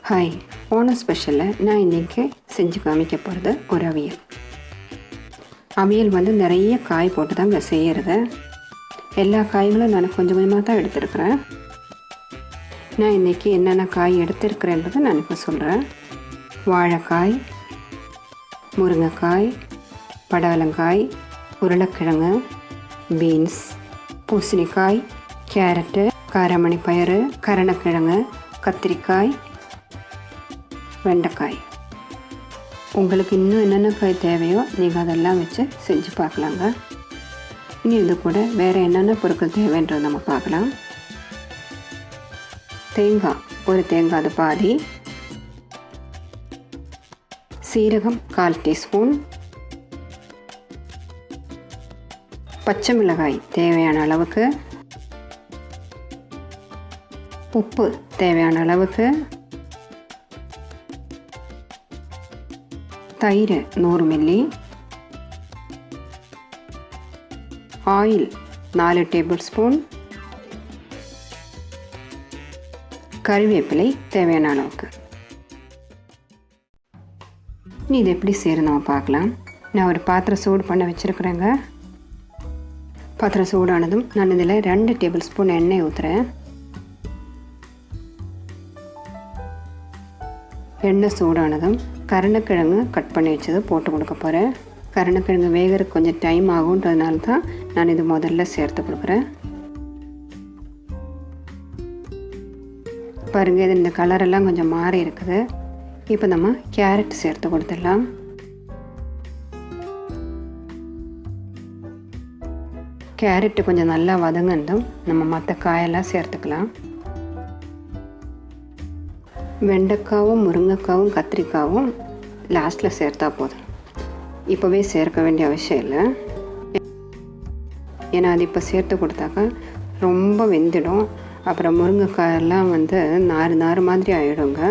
Hi, Onam ஸ்பெஷலில் நான் இன்றைக்கி செஞ்சு காமிக்க போகிறது ஒரு அவியல். அவியல் நிறைய காய் போட்டு தாங்க செய்கிறது. எல்லா காய்களும் நான் கொஞ்சம் கொஞ்சமாக தான் எடுத்துருக்கிறேன். நான் இன்றைக்கி என்னென்ன காய் எடுத்துருக்கிறேன்றதை நான் இப்போ சொல்கிறேன். வாழைக்காய், முருங்கைக்காய், படவலங்காய், உருளைக்கிழங்கு, பீன்ஸ், பூசணிக்காய், கேரட்டு, காராமணி பயிறு, கரணக்கிழங்கு, கத்திரிக்காய், வெண்டைக்காய். உங்களுக்கு இன்னும் என்னென்ன காய் தேவையோ நீங்கள் அதெல்லாம் வச்சு செஞ்சு பார்க்கலாங்க. இனி இது கூட வேறு என்னென்ன பொருட்கள் தேவைன்றதை நம்ம பார்க்கலாம். தேங்காய், ஒரு தேங்காய் அது பாதி, சீரகம் 1/4 டீஸ்பூன், பச்சை மிளகாய் தேவையான அளவுக்கு, உப்பு தேவையான அளவுக்கு, தயிர் 100 மில்லி, ஆயில் 4 டேபிள் ஸ்பூன், கறிவேப்பிலை தேவையான அளவுக்கு. இனி இது எப்படி செய்யணும் நம்ம பார்க்கலாம். நான் ஒரு பாத்திரம் சூடு பண்ண வச்சுருக்குறேங்க. பாத்திரம் சூடானதும் நான் இதில் 2 டேபிள் ஸ்பூன் எண்ணெய் ஊற்றுறேன். எண்ணெய் சூடானதும் கருணக்கிழங்கு கட் பண்ணி வச்சது போட்டு கொடுக்க போகிறேன். கருணக்கிழங்கு வேகிறதுக்கு கொஞ்சம் டைம் ஆகுன்றதுனால தான் நான் இது முதல்ல சேர்த்து கொடுக்குறேன். பாருங்கள், இது இந்த கலரெல்லாம் கொஞ்சம் மாறி இருக்குது. இப்போ நம்ம கேரட் சேர்த்து கொடுத்துடலாம். கேரட்டு கொஞ்சம் நல்லா வதங்கந்தும் நம்ம மற்ற காயெல்லாம் சேர்த்துக்கலாம். வெண்டைக்காவும், முருங்கைக்காவும், கத்திரிக்காவும் லாஸ்ட்டில் சேர்த்தா போதும். இப்போவே சேர்க்க வேண்டிய அவசியம் இல்லை. ஏன்னா அது இப்போ சேர்த்து கொடுத்தாக்கா ரொம்ப வெந்துடும். அப்புறம் முருங்கைக்காயெல்லாம் நார் மாதிரி ஆகிடுங்க.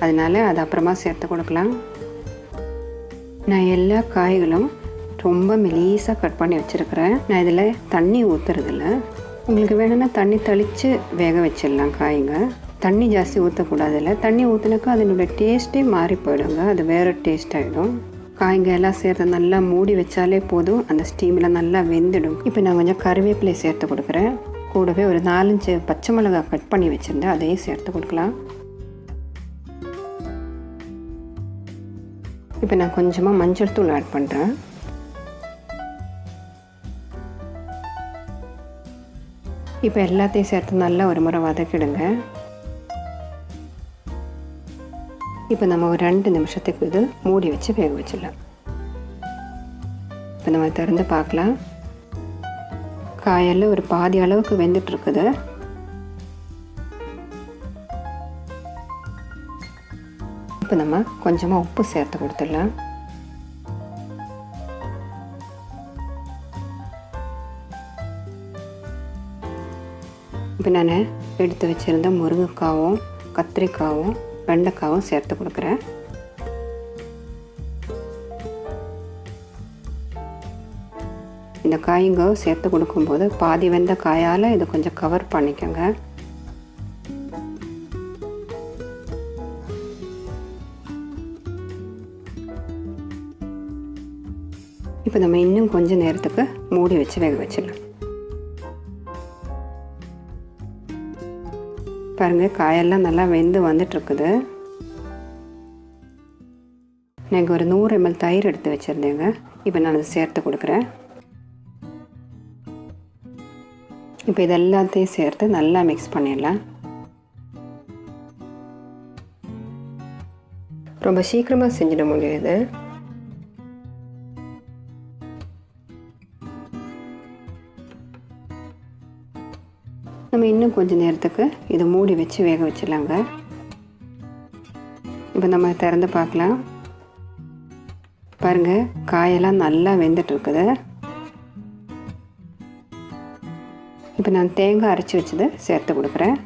அதனால அது அப்புறமா சேர்த்து கொடுக்கலாம். நான் எல்லா காய்களும் ரொம்ப மெலீஸாக கட் பண்ணி வச்சுருக்கிறேன். நான் இதில் தண்ணி ஊற்றுறதில்ல. உங்களுக்கு வேணும்னா தண்ணி தெளித்து வேக வச்சிடலாம் காய்ங்க. தண்ணி ஜாஸ்தி ஊற்றக்கூடாதில்ல. தண்ணி ஊற்றினாக்கா அதனுடைய டேஸ்ட்டே மாறி போயிடுங்க. அது வேறு டேஸ்ட் ஆகிடும். காய்ங்க எல்லாம் சேர்த்து நல்லா மூடி வச்சாலே போதும். அந்த ஸ்டீமில் நல்லா வெந்துடும். இப்போ நான் கொஞ்சம் கருவேப்பிலை சேர்த்து கொடுக்குறேன். கூடவே ஒரு 4-5 பச்சை மிளகாய் கட் பண்ணி வச்சுருந்தேன், அதையும் சேர்த்து கொடுக்கலாம். இப்போ நான் கொஞ்சமாக மஞ்சள் தூள் ஆட் பண்ணுறேன். இப்போ எல்லாத்தையும் சேர்த்து நல்லா ஒரு முறை வதக்கிடுங்க. இப்போ நம்ம ஒரு 2 நிமிஷத்துக்கு இது மூடி வச்சு வேக வச்சிடலாம். இப்போ நம்ம திறந்து பார்க்கலாம். காயெல்லாம் ஒரு பாதி அளவுக்கு வெந்துட்டுருக்குது. இப்போ நம்ம கொஞ்சமாக உப்பு சேர்த்து கொடுத்துடலாம். இப்போ நான் எடுத்து வச்சுருந்த முருங்கைக்காவும், கத்திரிக்காவும், வெண்டைக்காவும் சேர்த்து கொடுக்குறேன். இந்த காய்ங்க சேர்த்து கொடுக்கும்போது பாதி வெந்த காயால் இதை கொஞ்சம் கவர் பண்ணிக்கோங்க. இப்போ நம்ம இன்னும் கொஞ்சம் நேரத்துக்கு மூடி வச்சு வேக வச்சிடலாம். பாருங்கள், காயெல்லாம் நல்லா வெந்து வந்துட்டுருக்குது. நான் ஒரு 100 ml தயிர் எடுத்து வச்சுருந்தேங்க. இப்போ நான் அதை சேர்த்து கொடுக்குறேன். இப்போ இது எல்லாத்தையும் சேர்த்து நல்லா மிக்ஸ் பண்ணிடலாம். ரொம்ப சீக்கிரமாக செஞ்சிட முடியாது. நம்ம இன்னும் கொஞ்சம் நேரத்துக்கு இதை மூடி வச்சு வேக வச்சிடலாங்க. இப்போ நம்ம திறந்து பார்க்கலாம். பாருங்கள், காயெல்லாம் நல்லா வெந்துட்டுருக்குது. இப்போ நான் தேங்காய் அரைச்சி வச்சது சேர்த்து கொடுக்குறேன்.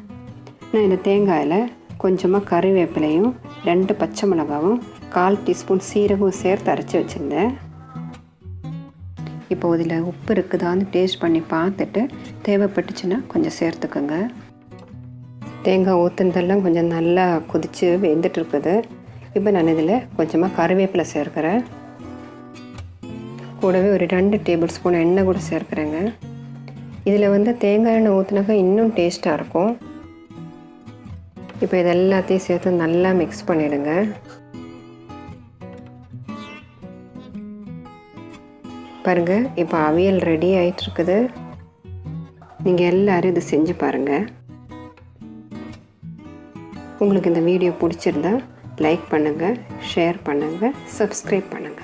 நான் இந்த தேங்காயில் கொஞ்சமாக கறிவேப்பிலையும் 2 பச்சை மிளகாவும் 1/4 டீஸ்பூன் சீரகம் சேர்த்து அரைச்சி வச்சுருந்தேன். இப்போ இதில் உப்பு இருக்குதான்னு டேஸ்ட் பண்ணி பார்த்துட்டு தேவைப்பட்டுச்சுன்னா கொஞ்சம் சேர்த்துக்கோங்க. தேங்காய் ஊற்றுனதெல்லாம் கொஞ்சம் நல்லா கொதித்து வெந்துட்டுருக்குது. இப்போ நான் இதில் கொஞ்சமாக கருவேப்பிலை சேர்க்குறேன். கூடவே ஒரு 2 டேபிள் ஸ்பூன் எண்ணெய் கூட சேர்க்குறேங்க. இதில் தேங்காய் எண்ணெய் ஊற்றினாக்கா இன்னும் டேஸ்ட்டாக இருக்கும். இப்போ இது எல்லாத்தையும் சேர்த்து நல்லா மிக்ஸ் பண்ணிவிடுங்க. பாருங்கள், இப்போ அவியல் ரெடி ஆகிட்டுருக்குது. நீங்கள் எல்லோரும் இது செஞ்சு பாருங்கள். உங்களுக்கு இந்த வீடியோ பிடிச்சிருந்தா லைக் பண்ணுங்கள், ஷேர் பண்ணுங்கள், சப்ஸ்கிரைப் பண்ணுங்கள்.